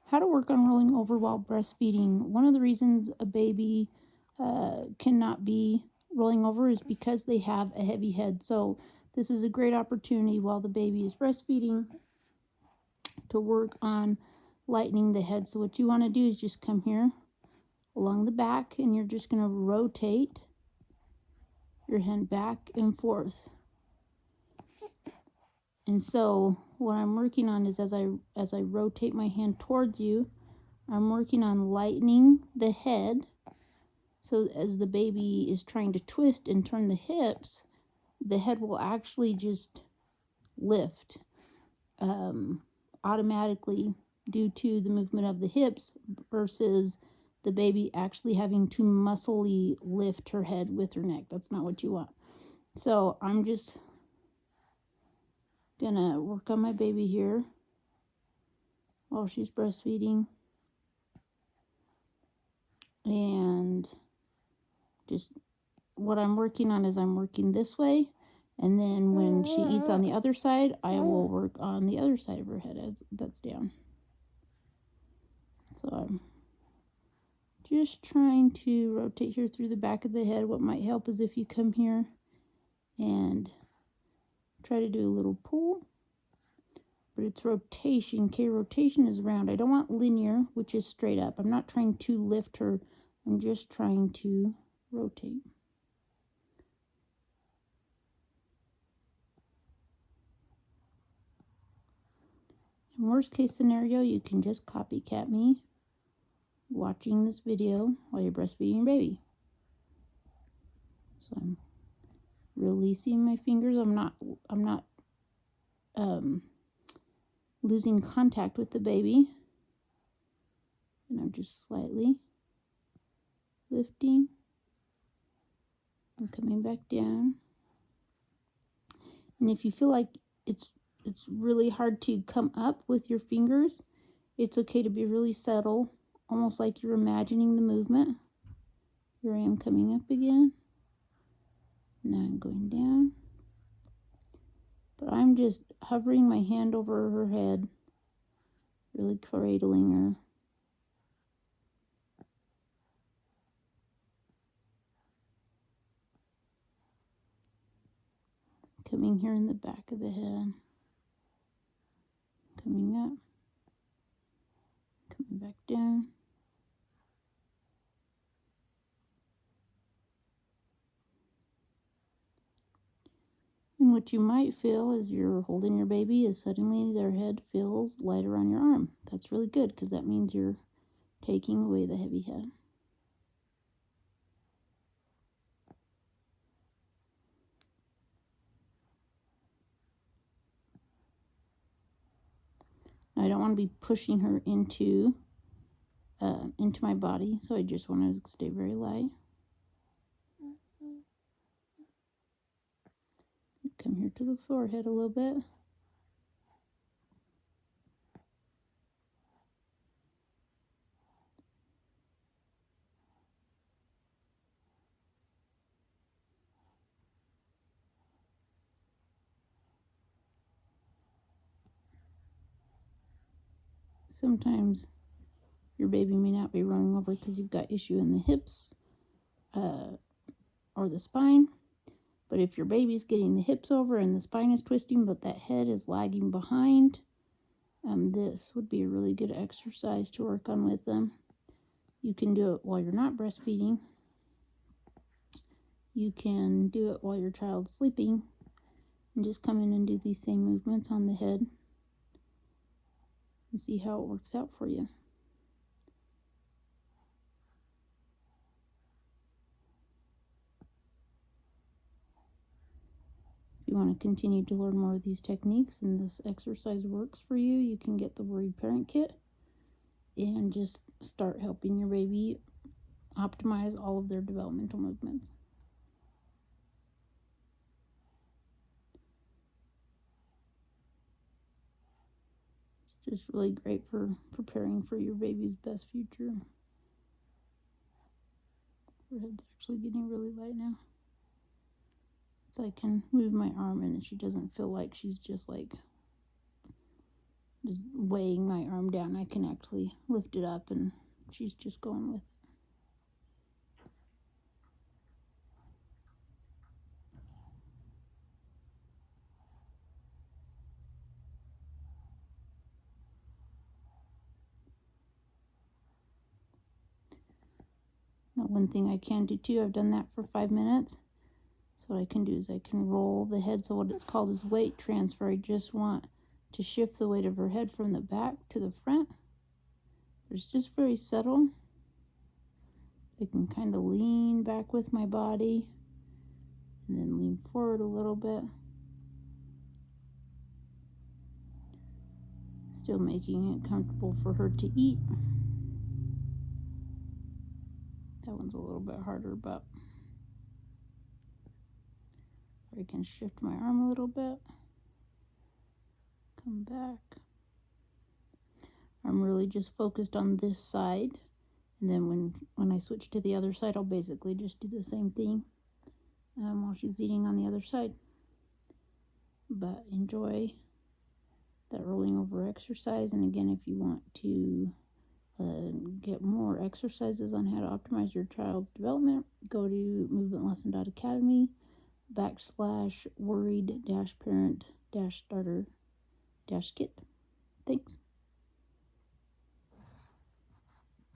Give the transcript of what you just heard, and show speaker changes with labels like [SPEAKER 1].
[SPEAKER 1] How to work on rolling over while breastfeeding. One of the reasons a baby cannot be rolling over is because they have a heavy head. So this is a great opportunity while the baby is breastfeeding to work on lightening the head. So what you want to do is just come here along the back, and you're just going to rotate your hand back and forth. And so what I'm working on is as I rotate my hand towards you, I'm working on lightening the head. So as the baby is trying to twist and turn the hips, the head will actually just lift automatically due to the movement of the hips versus the baby actually having to muscly lift her head with her neck. That's not what you want. So I'm just gonna work on my baby here while she's breastfeeding, and just what I'm working on is I'm working this way, and then when she eats on the other side, I will work on the other side of her head as that's down. So I'm just trying to rotate here through the back of the head. What might help is if you come here and try to do a little pull, but it's rotation. Okay, rotation is round. I don't want linear, which is straight up. I'm not trying to lift her. I'm just trying to rotate. In worst case scenario, you can just copycat me watching this video while you're breastfeeding your baby. So I'm releasing my fingers. I'm not losing contact with the baby, and I'm just slightly lifting and coming back down. And if you feel like it's really hard to come up with your fingers, it's okay to be really subtle, almost like you're imagining the movement. Here I am coming up again. Now I'm going down. But I'm just hovering my hand over her head, really cradling her. Coming here in the back of the head. Coming up. Coming back down. And what you might feel as you're holding your baby is suddenly their head feels lighter on your arm. That's really good because that means you're taking away the heavy head. Now, I don't want to be pushing her into my body, so I just want to stay very light. Come here to the forehead a little bit. Sometimes your baby may not be rolling over because you've got issue in the hips or the spine. But if your baby's getting the hips over and the spine is twisting, but that head is lagging behind, this would be a really good exercise to work on with them. You can do it while you're not breastfeeding. You can do it while your child's sleeping and just come in and do these same movements on the head and see how it works out for you. If you want to continue to learn more of these techniques and this exercise works for you, you can get the Worried Parent Kit and just start helping your baby optimize all of their developmental movements. It's just really great for preparing for your baby's best future. Her head's actually getting really light now. So I can move my arm and she doesn't feel like she's just like just weighing my arm down, I can actually lift it up, and she's just going with it. Now, one thing I can do too, I've done that for 5 minutes. So what I can do is I can roll the head. So what it's called is weight transfer. I just want to shift the weight of her head from the back to the front. It's just very subtle. I can kind of lean back with my body and then lean forward a little bit. Still making it comfortable for her to eat. That one's a little bit harder, but I can shift my arm a little bit. Come back. I'm really just focused on this side. And then when I switch to the other side, I'll basically just do the same thing while she's eating on the other side. But enjoy that rolling over exercise. And again, if you want to get more exercises on how to optimize your child's development, go to movementlesson.academy/worried-parent-starter-kit. Thanks.